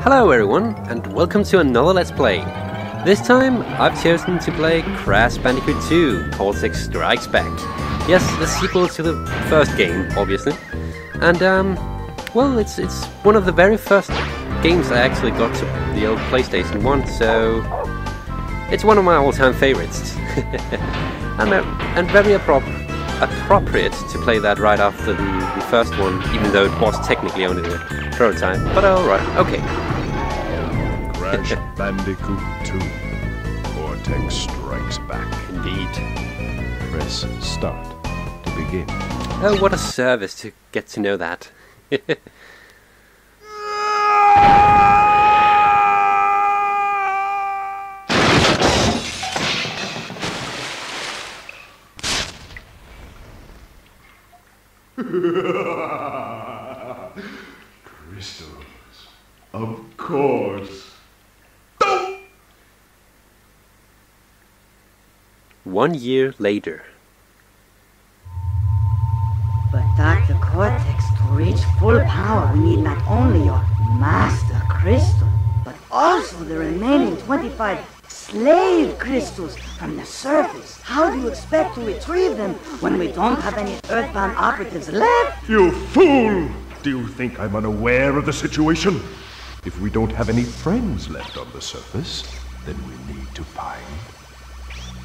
Hello everyone, and welcome to another Let's Play. This time, I've chosen to play Crash Bandicoot 2, Cortex Strikes Back. Yes, the sequel to the first game, obviously. And, well, it's one of the very first games I actually got to the old PlayStation 1, so it's one of my all-time favorites. and very appropriate to play that right after the first one, even though it was technically only the prototype. But alright, okay. Crash Bandicoot 2, Cortex Strikes Back. Indeed. Press start to begin. Oh, what a service to get to know that. Crystals. Of course. 1 year later. But Dr. Cortex, to reach full power, we need not only your master crystal, but also the remaining 25 slave crystals from the surface. How do you expect to retrieve them when we don't have any earthbound operatives left? You fool! Do you think I'm unaware of the situation? If we don't have any friends left on the surface, then we need to find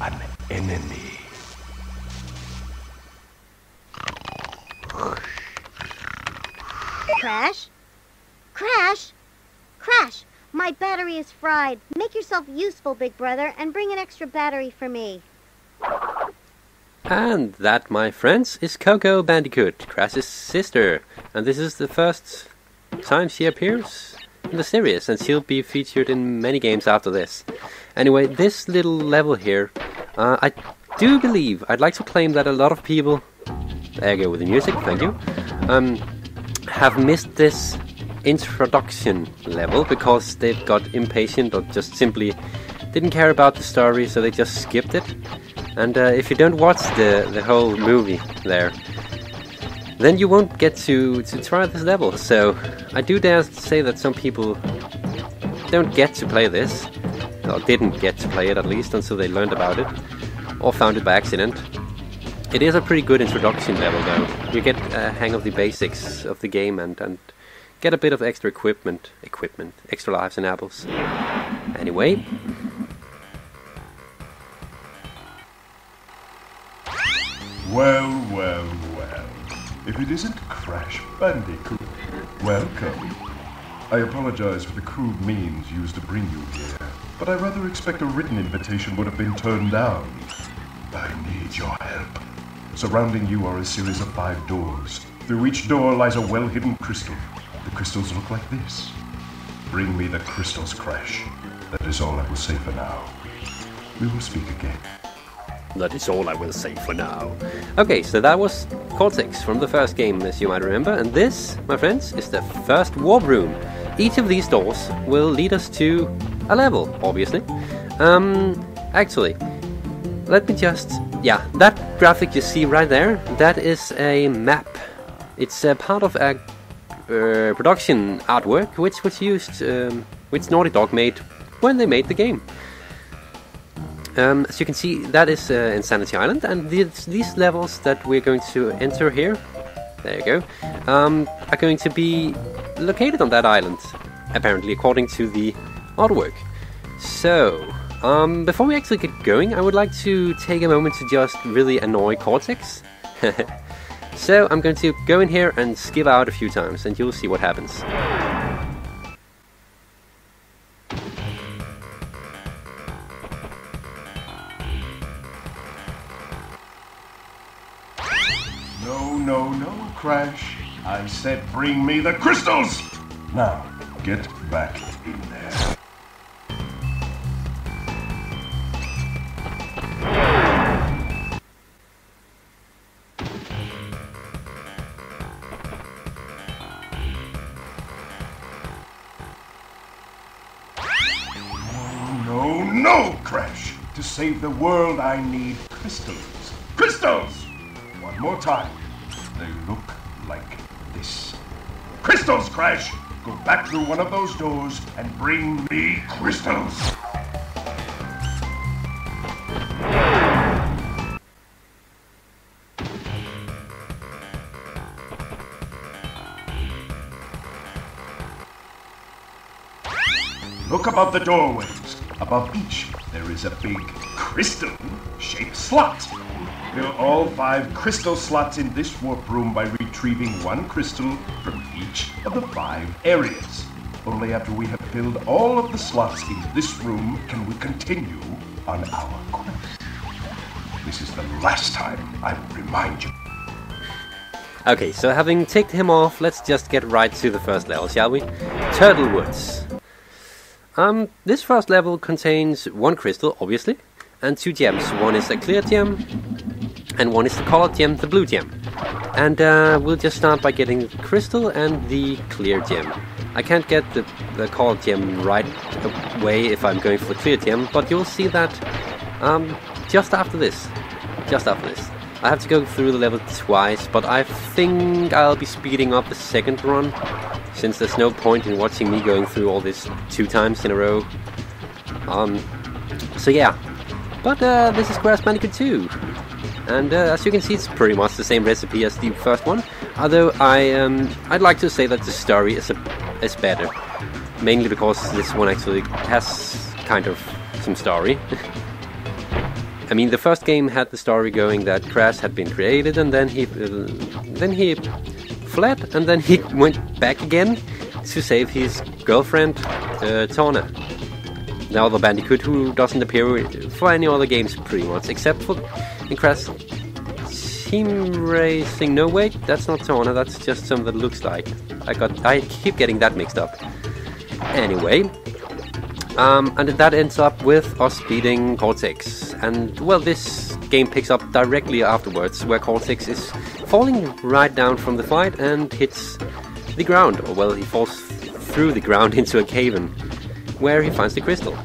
an enemy. Crash? Crash? Crash! My battery is fried. Make yourself useful, big brother, and bring an extra battery for me. And that, my friends, is Coco Bandicoot, Crash's sister. And this is the first time she appears in the series, and she'll be featured in many games after this. Anyway, this little level here, I do believe, I'd like to claim that a lot of people, there you go with the music, thank you, have missed this introduction level because they've got impatient or just simply didn't care about the story, so they just skipped it. And if you don't watch the whole movie there, then you won't get to try this level. So I do dare say that some people don't get to play this, or didn't get to play it at least until they learned about it, or found it by accident. It is a pretty good introduction level though. You get a hang of the basics of the game and get a bit of extra equipment, extra lives and apples. Anyway. Well, well, well. If it isn't Crash Bandicoot, welcome. I apologize for the crude means used to bring you here, but I rather expect a written invitation would have been turned down. I need your help. Surrounding you are a series of 5 doors. Through each door lies a well-hidden crystal. The crystals look like this. Bring me the crystals, Crash. That is all I will say for now. We will speak again. That is all I will say for now. Okay, so that was Cortex from the first game, as you might remember. And this, my friends, is the first warp room. Each of these doors will lead us to a level, obviously. Actually, let me just... Yeah, that graphic you see right there, that is a map. It's a part of a production artwork which was used, which Naughty Dog made when they made the game. As you can see, that is Sanity Island, and these levels that we're going to enter here, there you go, are going to be located on that island, apparently, according to the artwork. So, before we actually get going, I would like to take a moment to just really annoy Cortex. So, I'm going to go in here and skip out a few times, and you'll see what happens. No, Crash. I said bring me the crystals! Now, get back in there. No, Crash! To save the world, I need crystals. Crystals! One more time. They look like this. Crystals, Crash! go back through one of those doors and bring me crystals. Look above the doorways. Above each, there is a big crystal-shaped slot. Fill all 5 crystal slots in this warp room by retrieving 1 crystal from each of the 5 areas. Only after we have filled all of the slots in this room can we continue on our quest. This is the last time I will remind you. Okay, so having ticked him off, let's just get right to the first level, shall we? Turtle Woods. This first level contains 1 crystal, obviously, and 2 gems. One is a clear gem, and one is the colored gem, the blue gem. And we'll just start by getting the crystal and the clear gem. I can't get the colored gem right away if I'm going for the clear gem, but you'll see that just after this. I have to go through the level twice, but I think I'll be speeding up the second run, since there's no point in watching me going through all this 2 times in a row. So yeah, but this is Crash Bandicoot 2, and as you can see, it's pretty much the same recipe as the first one. Although I'd like to say that the story is better, mainly because this one actually has kind of some story. I mean, the first game had the story going that Crash had been created, and then he fled, and then he went back again to save his girlfriend, Tawna. Now the Bandicoot, who doesn't appear for any other games pretty much, except for in Crash Team Racing. No, wait, that's not Tawna, that's just some that looks like. I keep getting that mixed up. Anyway, and that ends up with us beating Cortex. And, well, this game picks up directly afterwards, where Cortex is falling right down from the fight and hits the ground. Or, well, he falls through the ground into a cave-in, where he finds the crystal.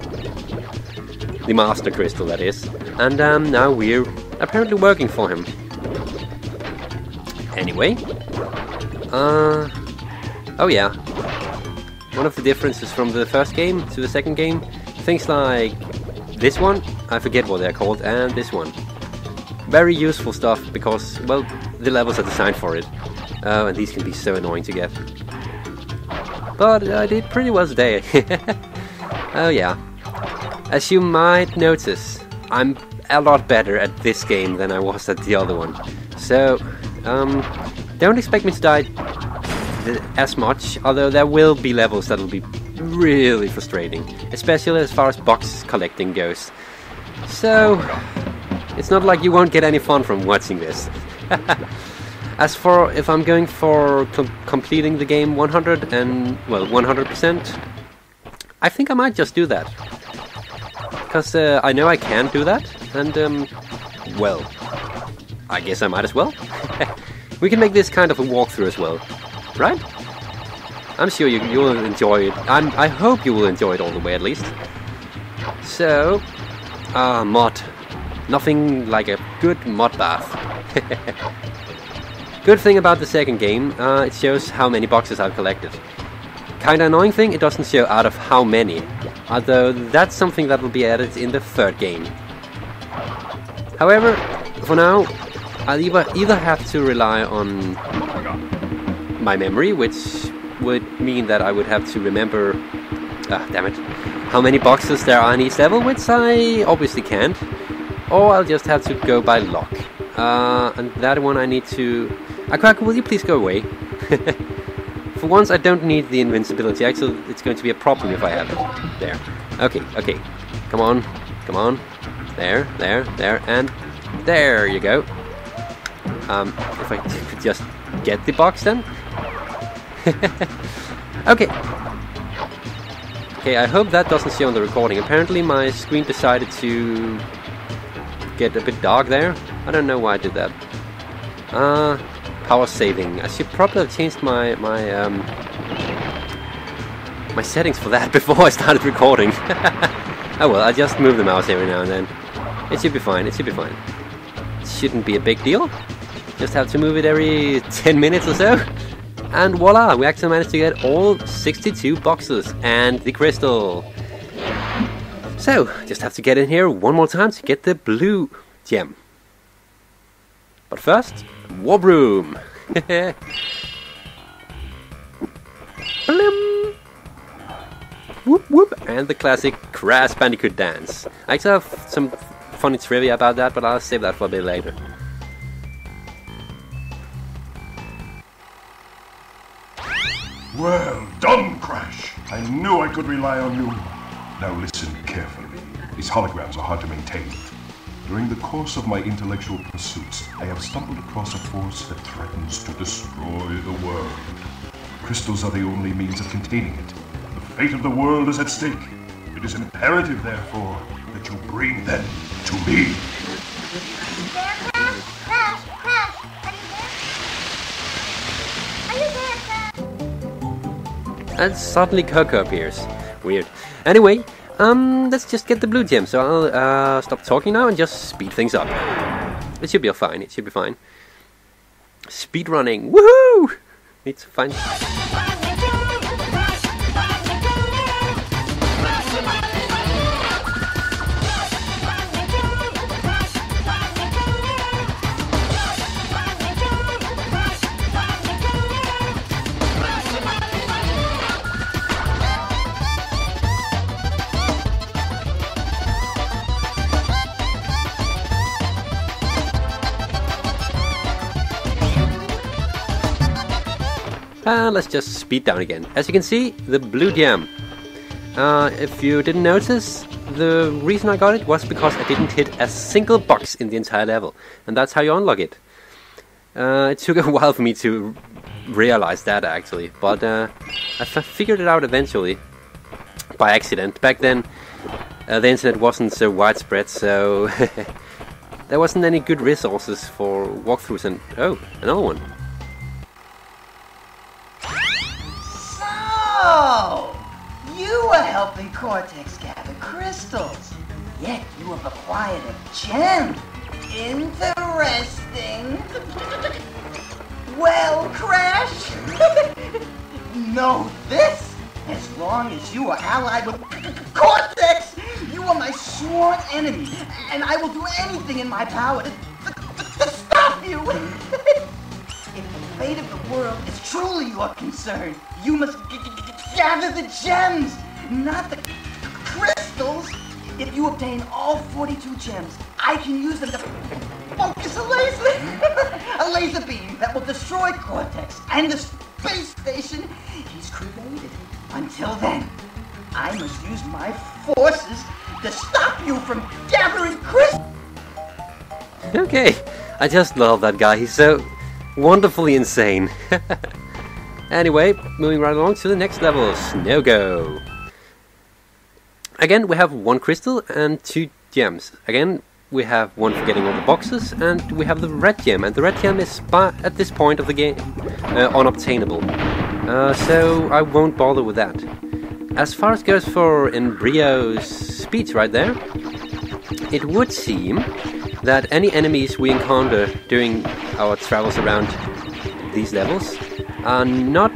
The Master Crystal, that is. And now we're apparently working for him. Anyway. Oh yeah. One of the differences from the first game to the second game, things like this one, I forget what they're called, and this one. Very useful stuff because, well, the levels are designed for it. And these can be so annoying to get. But I did pretty well today. Oh yeah. As you might notice, I'm a lot better at this game than I was at the other one. So, don't expect me to die as much, although there will be levels that will be really frustrating, especially as far as box collecting goes. So, it's not like you won't get any fun from watching this. As for if I'm going for completing the game 100%, I think I might just do that. Because I know I can do that, and well, I guess I might as well. We can make this kind of a walkthrough as well, right? I'm sure you will enjoy it. I hope you will enjoy it all the way at least. So, mod. Nothing like a good mod bath. Good thing about the second game, it shows how many boxes I've collected. Kinda annoying thing, it doesn't show out of how many. Although that's something that will be added in the third game. However, for now, I'll either have to rely on my memory, which would mean that I would have to remember, damn it, how many boxes there are in each level, which I obviously can't, or I'll just have to go by luck. And that one I need to... Aquaku, will you please go away? For once, I don't need the invincibility. Actually, it's going to be a problem if I have it. There. Okay. Come on. There, and there you go. If I could just get the box then. Okay, I hope that doesn't show on the recording. Apparently my screen decided to get a bit dark there. I don't know why I did that. Power saving. I should probably have changed my settings for that before I started recording. Oh well, I just move the mouse every now and then. It should be fine. It shouldn't be a big deal. Just have to move it every 10 minutes or so. And voila, we actually managed to get all 62 boxes and the crystal. So, just have to get in here one more time to get the blue gem. But first, War Broom. Whoop whoop, and the classic Crash Bandicoot dance. I actually have some funny trivia about that, but I'll save that for a bit later. Well done, Crash. I knew I could rely on you. Now listen carefully. These holograms are hard to maintain. During the course of my intellectual pursuits, I have stumbled across a force that threatens to destroy the world. Crystals are the only means of containing it. The fate of the world is at stake. It is imperative, therefore, that you bring them to me. There, Crash? Crash! Crash! Are you there? Crash? And suddenly Coco appears. Weird. Anyway, let's just get the blue gem. So I'll stop talking now and just speed things up. It should be fine. It should be fine. Speed running. Woohoo! It's fine. Let's just speed down again. As you can see, the blue gem. If you didn't notice, the reason I got it was because I didn't hit a single box in the entire level. And that's how you unlock it. It took a while for me to realize that, actually. But I figured it out eventually. By accident. Back then, the internet wasn't so widespread, so there wasn't any good resources for walkthroughs. And oh, another one. Oh, you were helping Cortex gather crystals, yet you have acquired a gem. Interesting. Well, Crash, know this. As long as you are allied with Cortex, you are my sworn enemy, and I will do anything in my power to stop you. If the fate of the world is truly your concern, you must gather the gems, not the crystals. If you obtain all 42 gems, I can use them to focus a laser beam that will destroy Cortex and the space station he's created. Until then, I must use my forces to stop you from gathering crystals. Okay, I just love that guy. He's so wonderfully insane. Anyway, moving right along to the next level, Snow Go. Again, we have one crystal and 2 gems. Again, we have one for getting all the boxes, and we have the red gem. And the red gem is, at this point of the game, unobtainable. So I won't bother with that. As far as goes for Embryo's speech right there, it would seem that any enemies we encounter during our travels around these levels are not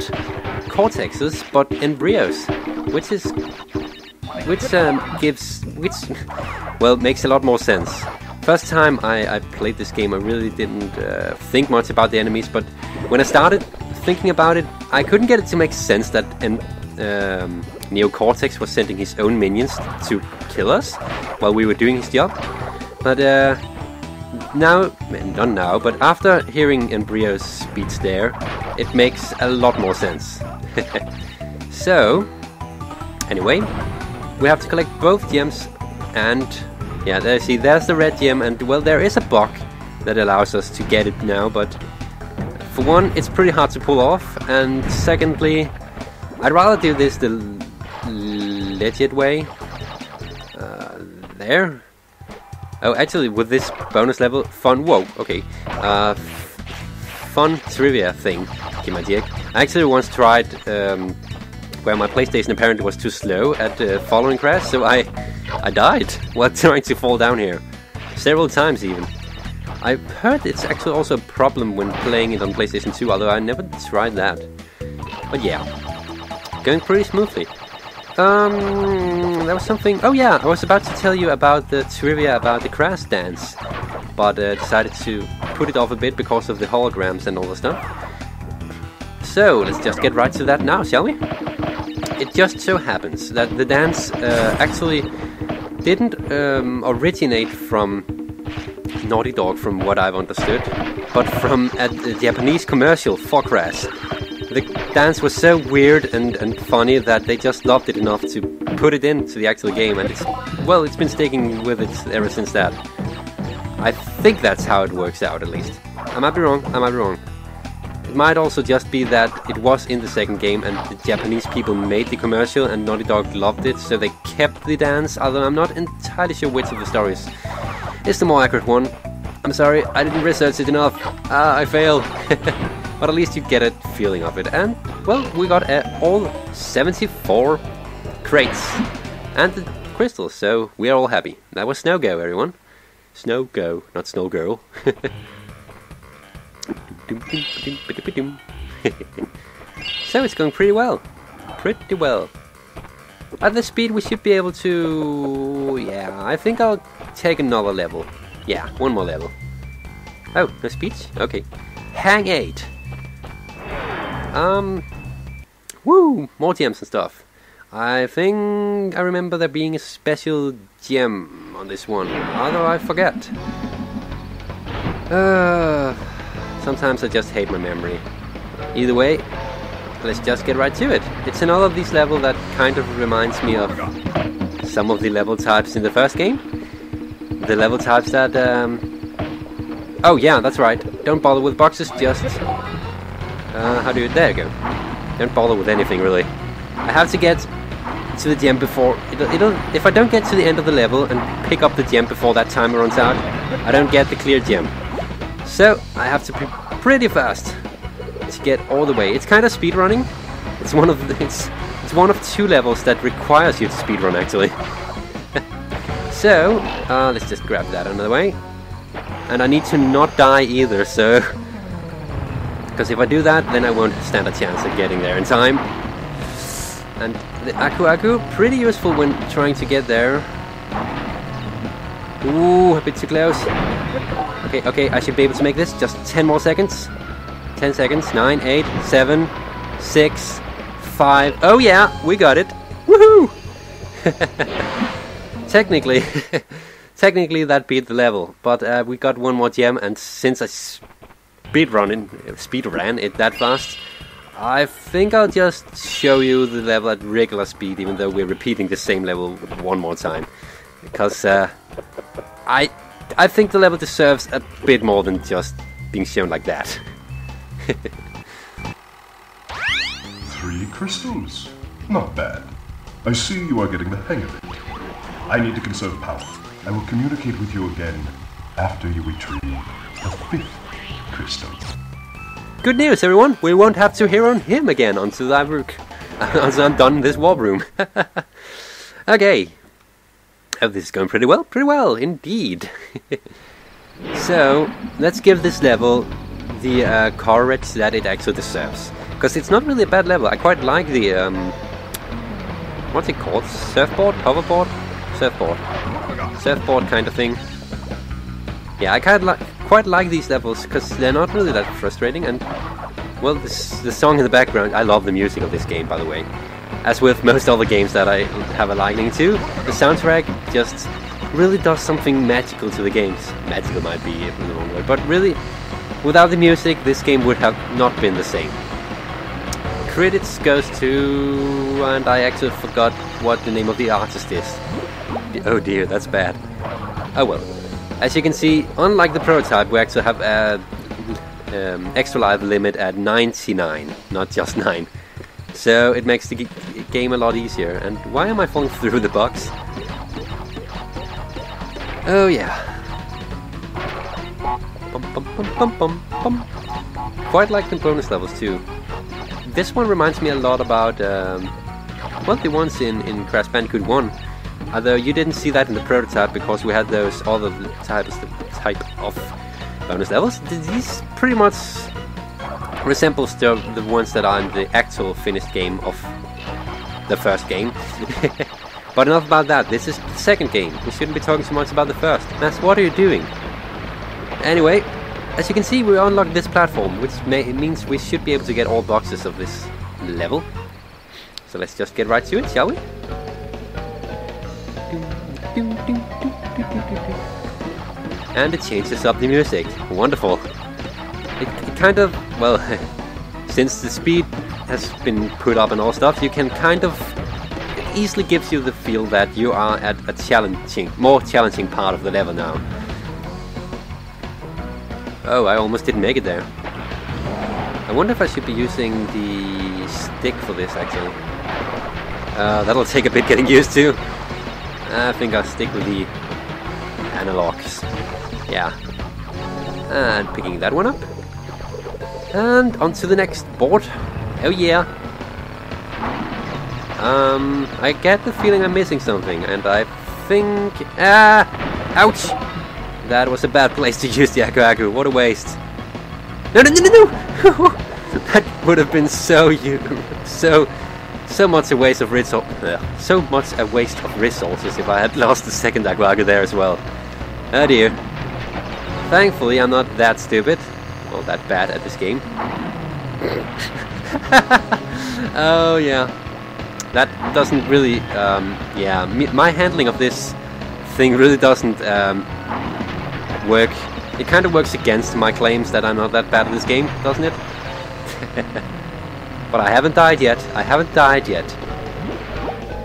Cortexes, but Embryos, which makes a lot more sense. First time I played this game, I really didn't think much about the enemies, but when I started thinking about it, I couldn't get it to make sense that Neo-Cortex was sending his own minions to kill us while we were doing his job. But not now, but after hearing Embryo's speech there, it makes a lot more sense. So, anyway, we have to collect both gems, and yeah, there's the red gem, and well, there is a block that allows us to get it now, but for one, it's pretty hard to pull off, and secondly, I'd rather do this the legit way. There. Oh, actually, with this bonus level, fun trivia thing, I actually once tried, where my PlayStation apparently was too slow at following Crash, so I died while trying to fall down here. Several times even. I've heard it's actually also a problem when playing it on PlayStation 2, although I never tried that. But yeah, going pretty smoothly. There was something... Oh yeah, I was about to tell you about the trivia about the Crash dance, but decided to put it off a bit because of the holograms and all the stuff. So, let's just get right to that now, shall we? It just so happens that the dance actually didn't originate from Naughty Dog, from what I've understood, but from a Japanese commercial for Crash. The dance was so weird and funny that they just loved it enough to put it into the actual game, and it's been sticking with it ever since that. I think that's how it works out, at least. I might be wrong, It might also just be that it was in the second game and the Japanese people made the commercial and Naughty Dog loved it, so they kept the dance, although I'm not entirely sure which of the stories is the more accurate one. I'm sorry, I didn't research it enough. I failed. But at least you get a feeling of it. And, well, we got all 74 crates and the crystals, so we are all happy. That was Snow Go, everyone. Snow Go, not Snow Girl. So it's going pretty well. Pretty well. At this speed we should be able to... Yeah, I think I'll take another level. Yeah, one more level. Oh, no speech? Okay. Hang 8. Woo! More gems and stuff. I think I remember there being a special gem on this one, although I forget. Sometimes I just hate my memory. Either way, let's just get right to it. It's another of these levels that kind of reminds me of some of the level types in the first game. The level types that... Oh yeah, that's right. Don't bother with boxes, just... how do you... There you go. Don't bother with anything, really. I have to get to the gem before... If I don't get to the end of the level and pick up the gem before that timer runs out, I don't get the clear gem. So, I have to be pretty fast to get all the way. It's kind of speedrunning. It's one of 2 levels that requires you to speedrun, actually. So, let's just grab that another way. And I need to not die either, so... Because if I do that, then I won't stand a chance of getting there in time. And the Aku, pretty useful when trying to get there. Ooh, a bit too close. Okay, I should be able to make this. Just 10 more seconds. 10 seconds. 9, 8, 7, 6, 5. Oh yeah, we got it. Woohoo! Technically, that beat the level. But we got one more gem, and since I speed ran it that fast, I think I'll just show you the level at regular speed, even though we're repeating the same level one more time. Because I think the level deserves a bit more than just being shown like that. 3 crystals. Not bad. I see you are getting the hang of it. I need to conserve power. I will communicate with you again after you retrieve the 5th crystal. Good news, everyone! We won't have to hear on him again until I'm done in this warp room. Okay. Oh, this is going pretty well indeed. So, let's give this level the courage that it actually deserves. Because it's not really a bad level. I quite like the, what's it called? Surfboard? Hoverboard? Surfboard. Surfboard kind of thing. Yeah, I quite like these levels because they're not really that frustrating, and well, the song in the background, I love the music of this game, by the way. As with most other games that I have a liking to, the soundtrack just really does something magical to the games. Magical might be the wrong word, but really, without the music, this game would have not been the same. Credits goes to... and I actually forgot what the name of the artist is. Oh dear, that's bad. Oh well. As you can see, unlike the prototype, we actually have a extra life limit at 99, not just 9. So it makes the game a lot easier. And why am I falling through the box? Oh yeah. Bum, bum, bum, bum, bum, bum. Quite like the bonus levels too. This one reminds me a lot about well, the ones in Crash Bandicoot 1. Although you didn't see that in the prototype because we had those other type of bonus levels. These pretty much resembles the ones that are in the actual finished game of the first game. But enough about that. This is the second game. We shouldn't be talking so much about the first. Max, what are you doing? Anyway, as you can see, we unlocked this platform, which means we should be able to get all boxes of this level. So let's just get right to it, shall we? And it changes up the music. Wonderful. It kind of, well, since the speed has been put up and all stuff, you can kind of, it easily gives you the feel that you are at a more challenging part of the level now. Oh, I almost didn't make it there. I wonder if I should be using the stick for this, actually. That'll take a bit getting used to. I think I'll stick with the analogs. Yeah. And picking that one up. And on to the next board. Oh yeah. I get the feeling I'm missing something, and I think... ouch! That was a bad place to use the Aku. What a waste. No! That would have been so much a waste of so much a waste of resources if I had lost the second Aku there as well. Oh dear. Thankfully, I'm not that stupid. Well, that bad at this game. Oh yeah. That doesn't really, yeah, my handling of this thing really doesn't work. It kind of works against my claims that I'm not that bad at this game, doesn't it? But I haven't died yet.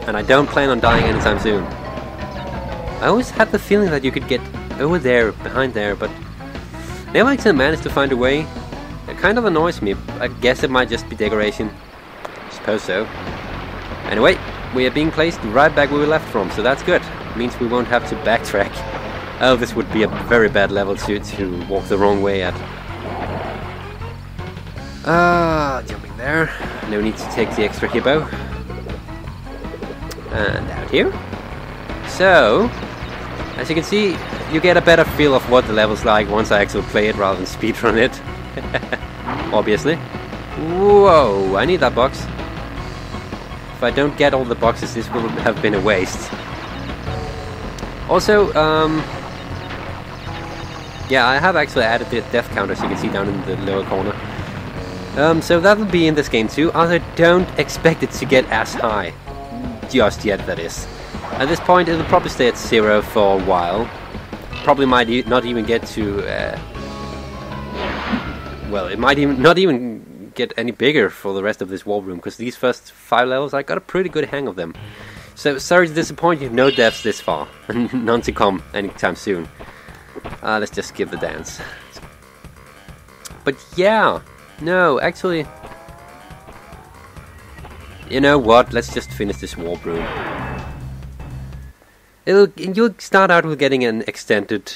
And I don't plan on dying anytime soon. I always had the feeling that you could get over there, behind there, but never actually managed to find a way. It kind of annoys me. I guess it might just be decoration. I suppose so. Anyway, we are being placed right back where we left from, so that's good. It means we won't have to backtrack. Oh, this would be a very bad level to walk the wrong way at. Jumping there. No need to take the extra hippo. And out here. So, as you can see, you get a better feel of what the level's like once I actually play it rather than speedrun it. Obviously. Whoa, I need that box. If I don't get all the boxes, this will have been a waste. Also, yeah, I have actually added the death counter, as you can see down in the lower corner. So that will be in this game too, although I don't expect it to get as high. Just yet, that is. At this point, it'll probably stay at 0 for a while. Probably might not even get to... well, it might not even get any bigger for the rest of this war room, because these first 5 levels, I got a pretty good hang of them. So, sorry to disappoint you, no deaths this far. None to come anytime soon. Let's just skip the dance. But yeah, no, actually... You know what, let's just finish this war room. You'll start out with getting an extended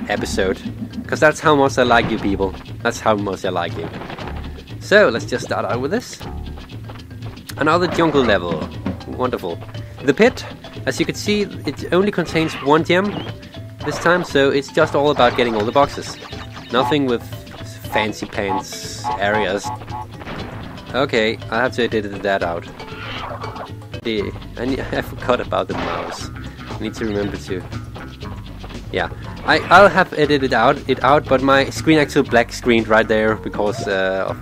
episode, because that's how much I like you people. That's how much I like you. So let's just start out with this. Another jungle level. Wonderful. The pit, as you can see, it only contains 1 gem this time, so it's just all about getting all the boxes. Nothing with fancy pants areas. Okay, I have to edit that out. I forgot about the mouse. I need to remember to. Yeah, I'll have edited it out, but my screen actually black screened right there because of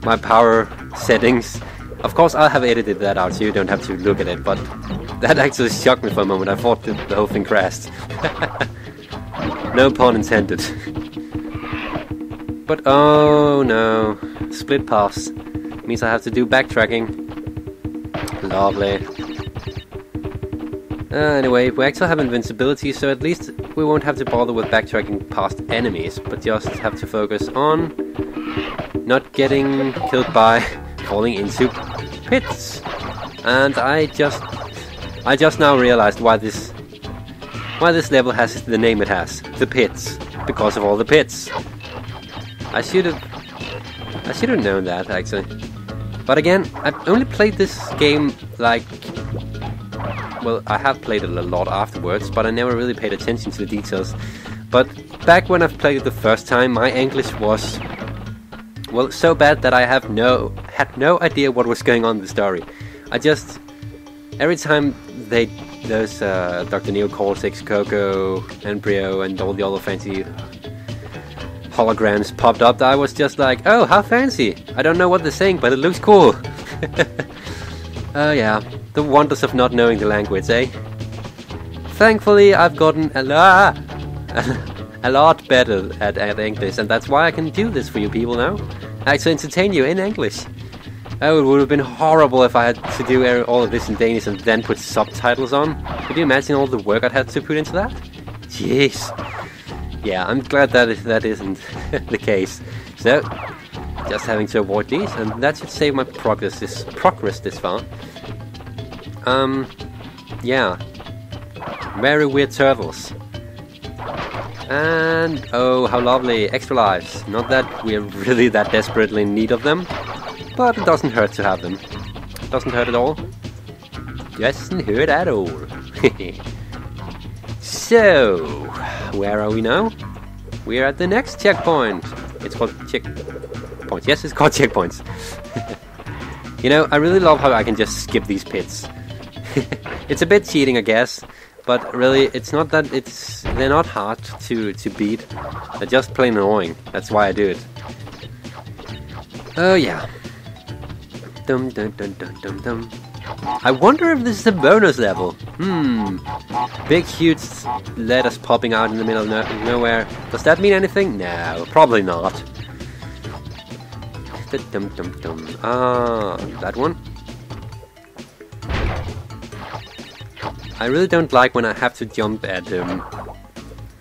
my power settings. Of course, I'll have edited that out so you don't have to look at it, but that actually shocked me for a moment. I thought the whole thing crashed. No pun intended. But oh no, split paths means I have to do backtracking. Lovely. Anyway, we actually have invincibility, so at least we won't have to bother with backtracking past enemies, but just have to focus on not getting killed by falling into pits. And I just now realized why this level has the name it has, the pits, because of all the pits. I should have known that actually. But again, I've only played this game like, well, I have played it a lot afterwards, but I never really paid attention to the details But back when I've played it the first time, my English was, well, so bad that I had no idea what was going on in the story. I just, every time those Dr. Neo Cortex, Coco, Embryo, and all the other fancy holograms popped up, I was just like, oh, how fancy! I don't know what they're saying, but it looks cool. Oh yeah, the wonders of not knowing the language, eh? Thankfully, I've gotten a lot better at English, and that's why I can do this for you people now. Actually entertain you in English. Oh, it would have been horrible if I had to do all of this in Danish and then put subtitles on. Could you imagine all the work I'd had to put into that? Jeez. Yeah, I'm glad that isn't the case. So, just having to avoid these, and that should save my progress this far. Yeah. Very weird turtles. And, oh, how lovely, extra lives. Not that we're really that desperately in need of them, but it doesn't hurt to have them. Doesn't hurt at all. Doesn't hurt at all. So, where are we now? We're at the next checkpoint. It's called checkpoints. Yes, it's called checkpoints. You know, I really love how I can just skip these pits. It's a bit cheating, I guess, but really, it's not that they're not hard to beat. They're just plain annoying. That's why I do it. Oh yeah. Dum dum dum dum dum dum. I wonder if this is a bonus level. Big huge letters popping out in the middle of nowhere. Does that mean anything? No, probably not. Dum dum dum. Ah, that one. I really don't like when I have to jump at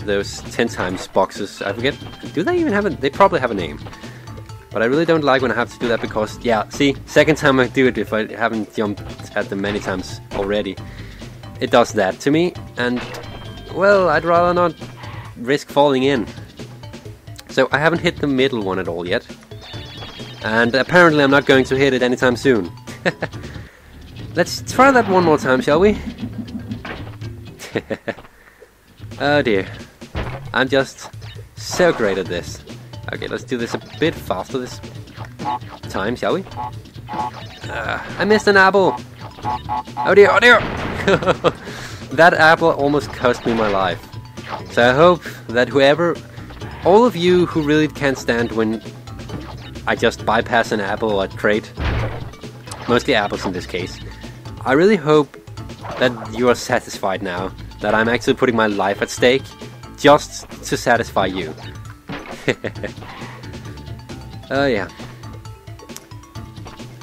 those 10 times boxes. I forget. Do they even have a? They probably have a name. But I really don't like when I have to do that because, yeah, see, second time I do it if I haven't jumped at them many times already. It does that to me, and, well, I'd rather not risk falling in. So I haven't hit the middle one at all yet. And apparently I'm not going to hit it anytime soon. Let's try that one more time, shall we? Oh dear. I'm just so great at this. Okay, let's do this a bit faster this time, shall we? I missed an apple! Oh dear, oh dear! That apple almost cost me my life. So I hope that all of you who really can't stand when I just bypass an apple or a crate, mostly apples in this case, I really hope that you are satisfied now, that I'm actually putting my life at stake, just to satisfy you. Oh yeah.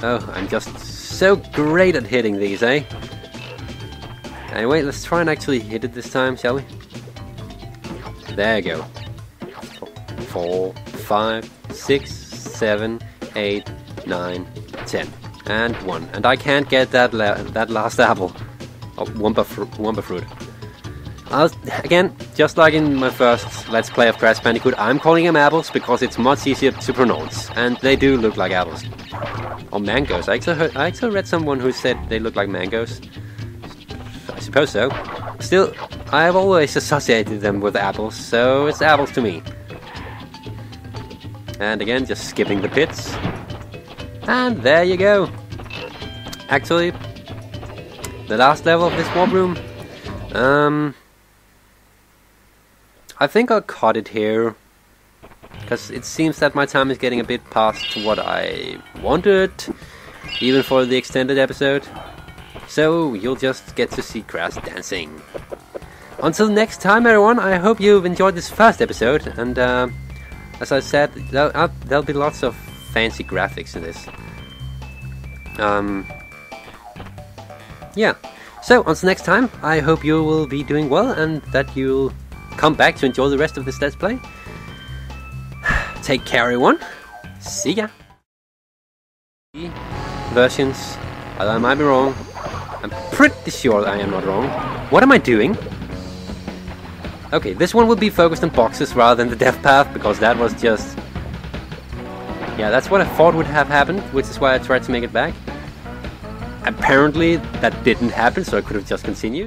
Oh, I'm just so great at hitting these, eh? Anyway, let's try and actually hit it this time, shall we? There you go. 4, 5, 6, 7, 8, 9, 10. And 1. And I can't get that last apple. Oh, Wumpa fruit. Again, just like in my first Let's Play of Crash Bandicoot, I'm calling them apples because it's much easier to pronounce, and they do look like apples. Or mangoes. I actually read someone who said they look like mangoes. I suppose so. Still, I have always associated them with apples, so it's apples to me. And again, just skipping the pits. And there you go. Actually, the last level of this warp room. I think I'll cut it here, because it seems that my time is getting a bit past what I wanted, even for the extended episode. So you'll just get to see Crash dancing. Until next time, everyone, I hope you've enjoyed this first episode, and as I said, there'll be lots of fancy graphics in this. Yeah. So until next time, I hope you will be doing well, and that you'll come back to enjoy the rest of this Let's Play. Take care, everyone. See ya. Versions, I might be wrong. I'm pretty sure I am not wrong. What am I doing? Okay, this one will be focused on boxes rather than the death path, because that was just... yeah, that's what I thought would have happened, which is why I tried to make it back. Apparently that didn't happen, so I could have just continued.